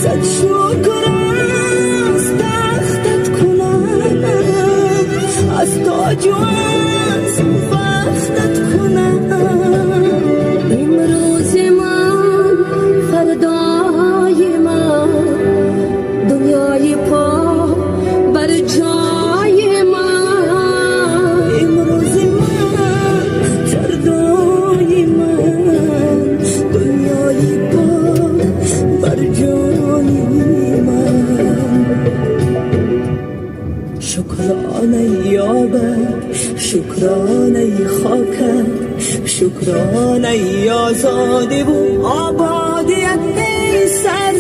صد شکر از تختت کنم، از تاج و از بختت کنم. امروز من فردای من، دنیای پا بر جای من. امروز من فردای من، دنیای پا بر جای من. شکرانه یابد، شکرانه خاکت، شکرانه آزادی و آبادیت ای سر